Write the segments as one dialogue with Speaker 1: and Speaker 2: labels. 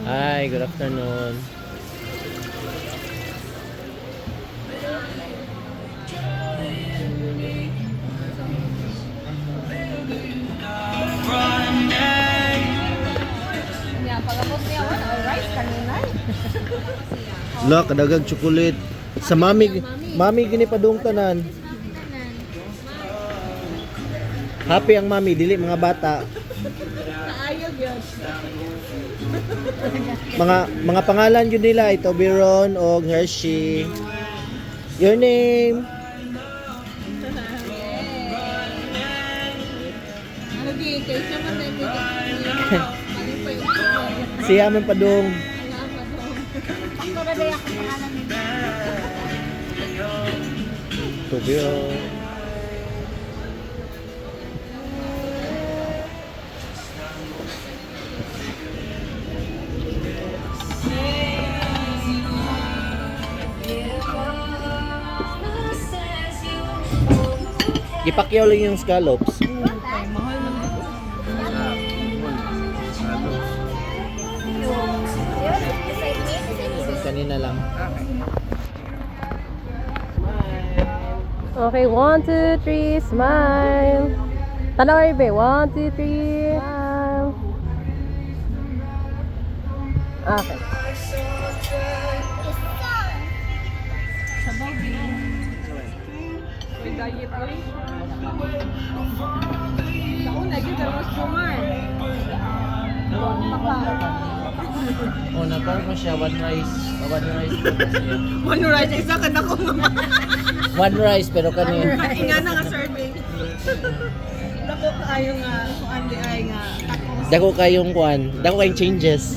Speaker 1: Hi, good afternoon.
Speaker 2: Niya, pagabot niya, rice kanina.
Speaker 1: Look, kadagag chocolate. Sa mami gini padung tanan. Happy ang mami, dili mga bata.
Speaker 2: Kaayog yun.
Speaker 1: Mga pangalan yun nila, ito Biron o Hershey. Your name?
Speaker 2: Ano di, kayo siya man din. Maling pa yung
Speaker 1: Siya man padung.
Speaker 2: Paktura day ako pangalan nila.
Speaker 1: Ito Biron. Ipakyaw lang yung scallops.
Speaker 2: Mahal man dito.
Speaker 1: Kanina lang.
Speaker 3: Okay, 1, 2, 3, smile. Tanaw Ibe, 1, 2, 3, smile. Okay.
Speaker 2: Sabaw din. May diet oil. Kauna, dito mas kuman.
Speaker 1: Oh, nagkaroon ko siya one rice. One rice.
Speaker 2: One rice, isa ka na kung
Speaker 1: One rice pero kanina.
Speaker 2: Nga na nga serving. Dako kayo nga, kung andi ay nga.
Speaker 1: Dako kayong kuan, dako kayong changes.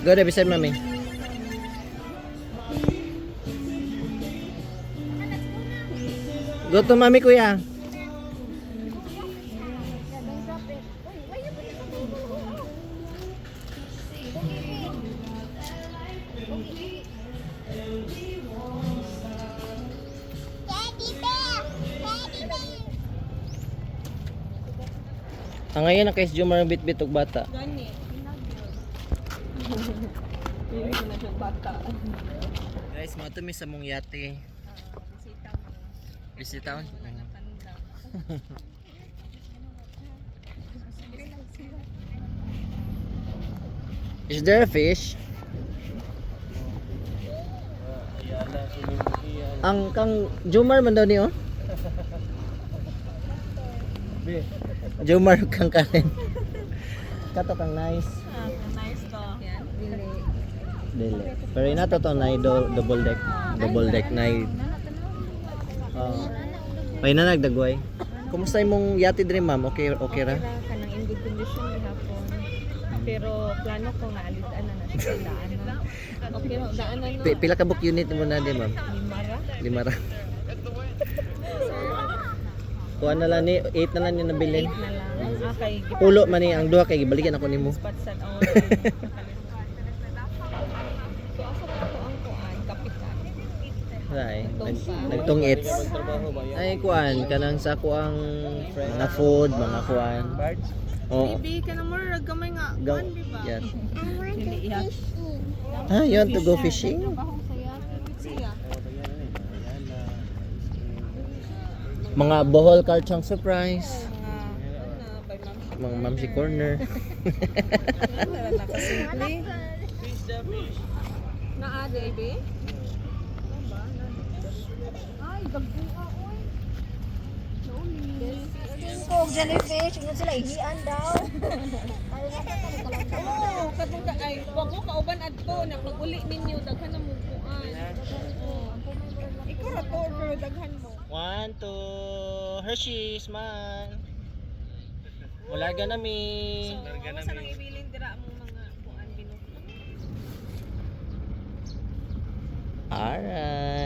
Speaker 1: Go there beside mami. Go to mami kuya. Ang ngayon na kay Jomar bit-bit og bata.
Speaker 2: Gani. Pili ko na siyang bata.
Speaker 1: Guys, mo mi sa mong yate.
Speaker 2: Bisita mo.
Speaker 1: Visit town. Is there a fish? Ang kang Jomar man daw ni oh. Jomar kang kanin. Kato kang nice.
Speaker 2: Nice to. Yan.
Speaker 1: Dili. Pero inato to na double deck na. May na nagdagway. Kumusta imong yate diri ma'am? Okay ra?
Speaker 2: Kanang in good condition ni hapon. Pero plano ko nga alitan na sa daanan. Okay, daanan no.
Speaker 1: Pila ka book unit mo na di ma'am?
Speaker 2: Limara.
Speaker 1: 5 ra. Kuha na lang ni 8 na lang yung nabilin.
Speaker 2: Na lang. Kay
Speaker 1: Pulo man ni ang duha kay gibalikan ako nimo.
Speaker 2: spot sa own. So asa pa ko ang kuan kapitan.
Speaker 1: Ay, nagtungits. Ay kuan kanang sa kuang mga food, mga kuan. Oh.
Speaker 2: Bibi ka na more gamay nga
Speaker 1: Go.
Speaker 2: kuan di ba?
Speaker 1: Yes.
Speaker 2: Dili iya.
Speaker 1: Ah, you want to go fishing? Mga Bohol Karchang surprise. Mga Mamsi Corner.
Speaker 2: Na baby. Ay, gagbuha oy.
Speaker 4: Kung jellyfish, yun sila ihian daw.
Speaker 2: Oo, katong ay, wag mo kauban adto na pag uli ninyo daghan na mo kuan. Ikaw ra to pero daghan mo.
Speaker 1: 1, 2, Hershey, smile. Ularga na mi.
Speaker 2: Ularga na mi. Sa nang ibilin dira mo mga kuan binukod.
Speaker 1: Alright.